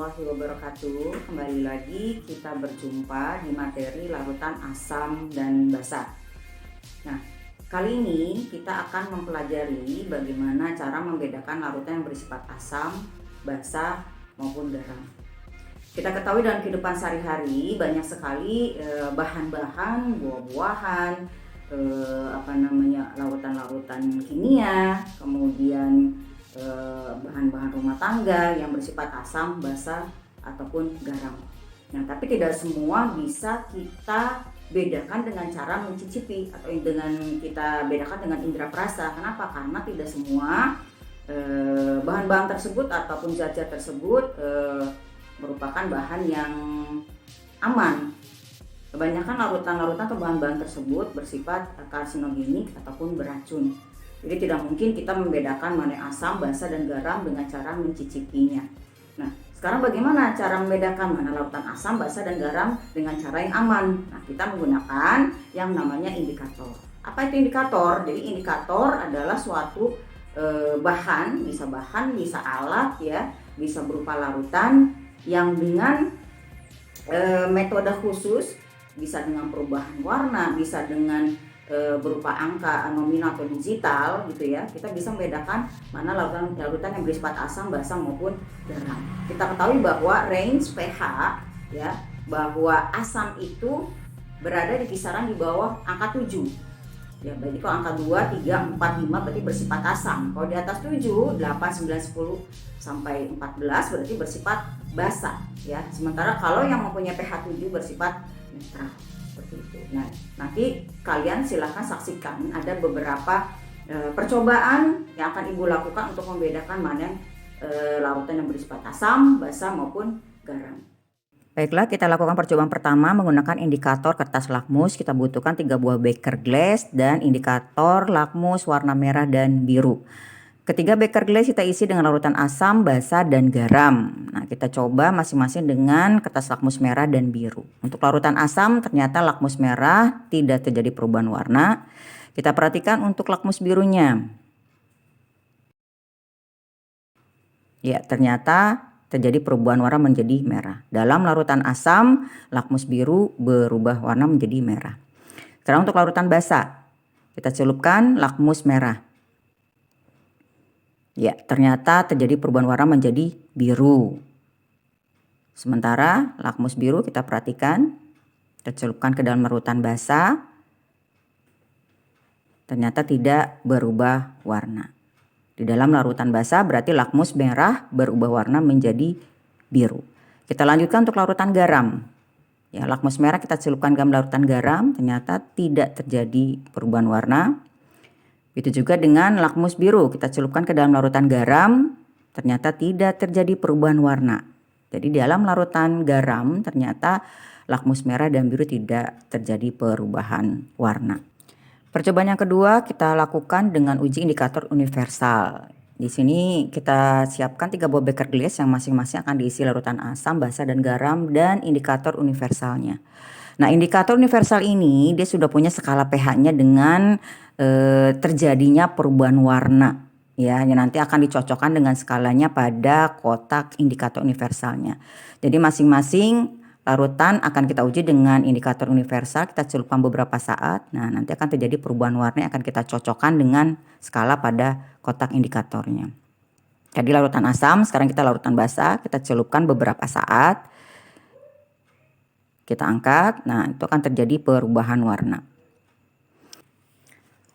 warahmatullahi wabarakatuh. Kembali lagi kita berjumpa di materi larutan asam dan basa. Nah, kali ini kita akan mempelajari bagaimana cara membedakan larutan yang bersifat asam, basa maupun garam. Kita ketahui dalam kehidupan sehari-hari banyak sekali bahan-bahan, buah-buahan, larutan-larutan kimia, kemudian bahan-bahan rumah tangga yang bersifat asam, basa ataupun garam. Nah, tapi tidak semua bisa kita bedakan dengan cara mencicipi atau dengan kita bedakan dengan indera perasa. Kenapa? Karena tidak semua bahan-bahan tersebut ataupun zat-zat tersebut merupakan bahan yang aman. Kebanyakan larutan-larutan atau bahan-bahan tersebut bersifat karsinogenik ataupun beracun. Jadi tidak mungkin kita membedakan mana yang asam, basa, dan garam dengan cara mencicipinya. Nah, sekarang bagaimana cara membedakan mana larutan asam, basa, dan garam dengan cara yang aman? Nah, kita menggunakan yang namanya indikator. Apa itu indikator? Jadi indikator adalah suatu bahan, bisa alat ya, bisa berupa larutan yang dengan metode khusus, bisa dengan perubahan warna, bisa dengan berupa angka nominal atau digital gitu ya, kita bisa membedakan mana larutan yang bersifat asam, basa maupun garam. Kita ketahui bahwa range pH ya, bahwa asam itu berada di kisaran di bawah angka 7 ya, berarti kalau angka 2, 3, 4, 5 berarti bersifat asam. Kalau di atas 7, 8, 9, 10 sampai 14 berarti bersifat basa ya. Sementara kalau yang mempunyai pH 7 bersifat netral. Seperti itu. Nah, nanti kalian silahkan saksikan ada beberapa percobaan yang akan Ibu lakukan untuk membedakan mana larutan yang bersifat asam, basa maupun garam. Baiklah, kita lakukan percobaan pertama menggunakan indikator kertas lakmus. Kita butuhkan 3 buah beker glass dan indikator lakmus warna merah dan biru. Ketiga beker glass kita isi dengan larutan asam, basa, dan garam. Nah, kita coba masing-masing dengan kertas lakmus merah dan biru. Untuk larutan asam ternyata lakmus merah tidak terjadi perubahan warna. Kita perhatikan untuk lakmus birunya. Ya, ternyata terjadi perubahan warna menjadi merah. Dalam larutan asam, lakmus biru berubah warna menjadi merah. Sekarang untuk larutan basa, kita celupkan lakmus merah. Ya, ternyata terjadi perubahan warna menjadi biru. Sementara lakmus biru kita perhatikan, kita celupkan ke dalam larutan basa, ternyata tidak berubah warna. Di dalam larutan basa berarti lakmus merah berubah warna menjadi biru. Kita lanjutkan untuk larutan garam. Ya, lakmus merah kita celupkan ke dalam larutan garam, ternyata tidak terjadi perubahan warna. Itu juga dengan lakmus biru, kita celupkan ke dalam larutan garam, ternyata tidak terjadi perubahan warna. Jadi di dalam larutan garam ternyata lakmus merah dan biru tidak terjadi perubahan warna. Percobaan yang kedua kita lakukan dengan uji indikator universal. Di sini kita siapkan 3 buah beker glass yang masing-masing akan diisi larutan asam, basa, dan garam dan indikator universalnya. Nah, indikator universal ini dia sudah punya skala pH-nya dengan terjadinya perubahan warna ya, yang nanti akan dicocokkan dengan skalanya pada kotak indikator universalnya. Jadi masing-masing larutan akan kita uji dengan indikator universal, kita celupkan beberapa saat. Nah, nanti akan terjadi perubahan warna yang akan kita cocokkan dengan skala pada kotak indikatornya. Jadi larutan asam, sekarang kita larutan basa, kita celupkan beberapa saat. Kita angkat, nah itu akan terjadi perubahan warna.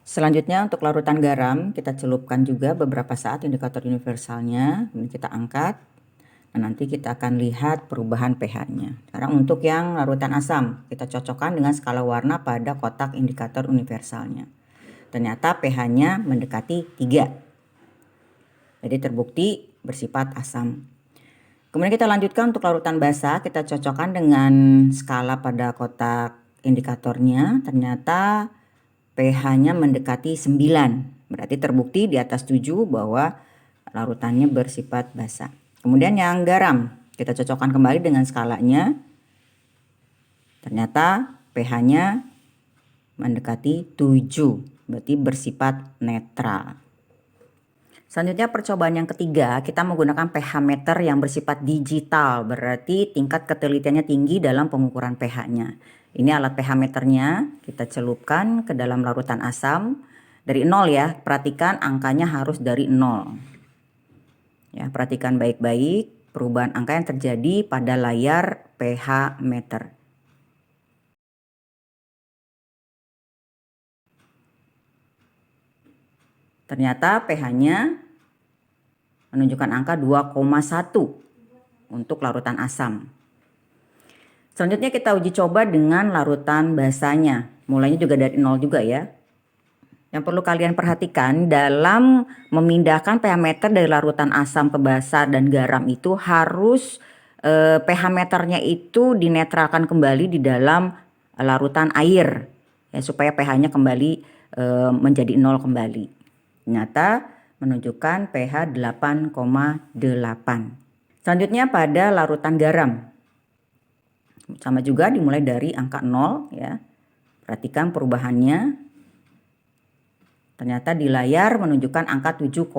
Selanjutnya untuk larutan garam, kita celupkan juga beberapa saat indikator universalnya. Ini kita angkat. Nah, nanti kita akan lihat perubahan pH-nya. Sekarang untuk yang larutan asam, kita cocokkan dengan skala warna pada kotak indikator universalnya. Ternyata pH-nya mendekati 3. Jadi terbukti bersifat asam. Kemudian kita lanjutkan untuk larutan basa, kita cocokkan dengan skala pada kotak indikatornya. Ternyata pH-nya mendekati 9. Berarti terbukti di atas 7 bahwa larutannya bersifat basa. Kemudian yang garam, kita cocokkan kembali dengan skalanya. Ternyata pH-nya mendekati 7, berarti bersifat netral. Selanjutnya percobaan yang ketiga, kita menggunakan pH meter yang bersifat digital, berarti tingkat ketelitiannya tinggi dalam pengukuran pH-nya. Ini alat pH meternya, kita celupkan ke dalam larutan asam dari 0 ya, perhatikan angkanya harus dari 0. Ya, perhatikan baik-baik perubahan angka yang terjadi pada layar pH meter. Ternyata pH-nya menunjukkan angka 2,1 untuk larutan asam. Selanjutnya kita uji coba dengan larutan basanya. Mulainya juga dari 0 juga ya. Yang perlu kalian perhatikan dalam memindahkan pH meter dari larutan asam ke basa dan garam itu harus pH meternya itu dinetralkan kembali di dalam larutan air ya, supaya pH-nya kembali menjadi 0 kembali. Ternyata menunjukkan pH 8,8. Selanjutnya pada larutan garam. Sama juga dimulai dari angka 0 ya. Perhatikan perubahannya. Ternyata di layar menunjukkan angka 7,2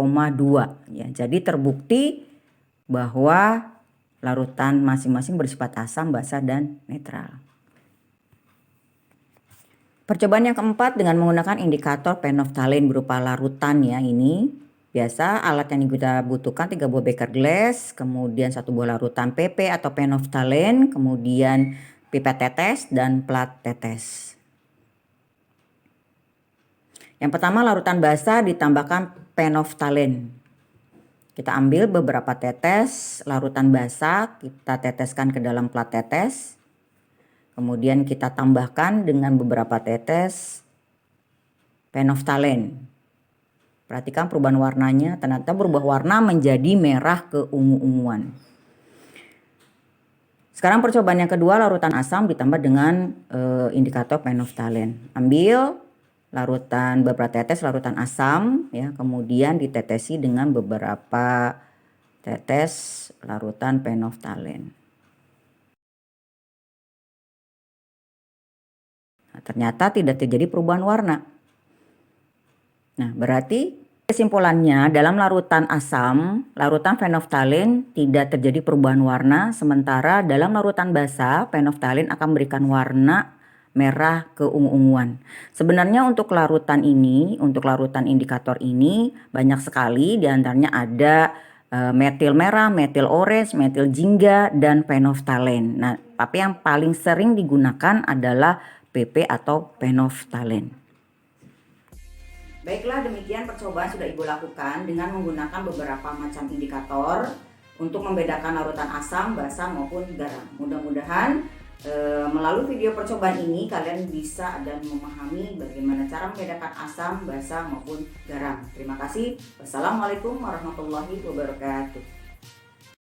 ya. Jadi terbukti bahwa larutan masing-masing bersifat asam, basa dan netral. Percobaan yang keempat dengan menggunakan indikator phenolphthalein berupa larutan ya ini. Biasa alat yang kita butuhkan 3 buah beker glass, kemudian 1 buah larutan PP atau phenolphthalein, kemudian pipet tetes dan plat tetes. Yang pertama larutan basa ditambahkan phenolphthalein. Kita ambil beberapa tetes larutan basa, kita teteskan ke dalam plat tetes. Kemudian kita tambahkan dengan beberapa tetes phenolphthalein. Perhatikan perubahan warnanya, ternyata berubah warna menjadi merah keungu-unguan. Sekarang percobaan yang kedua, larutan asam ditambah dengan indikator phenolphthalein. Ambil larutan beberapa tetes larutan asam ya, kemudian ditetesi dengan beberapa tetes larutan phenolphthalein. Nah, ternyata tidak terjadi perubahan warna. Nah, berarti kesimpulannya dalam larutan asam, larutan phenolphthalein tidak terjadi perubahan warna, sementara dalam larutan basa, phenolphthalein akan memberikan warna merah keungu-unguan. Sebenarnya untuk larutan ini, untuk larutan indikator ini banyak sekali, diantaranya ada metil merah, metil orange, metil jingga, dan phenolphthalein. Nah, tapi yang paling sering digunakan adalah PP atau phenolphthalein. Baiklah, demikian percobaan sudah Ibu lakukan dengan menggunakan beberapa macam indikator untuk membedakan larutan asam, basa maupun garam. Mudah-mudahan melalui video percobaan ini kalian bisa dan memahami bagaimana cara membedakan asam, basa maupun garam. Terima kasih. Wassalamualaikum warahmatullahi wabarakatuh.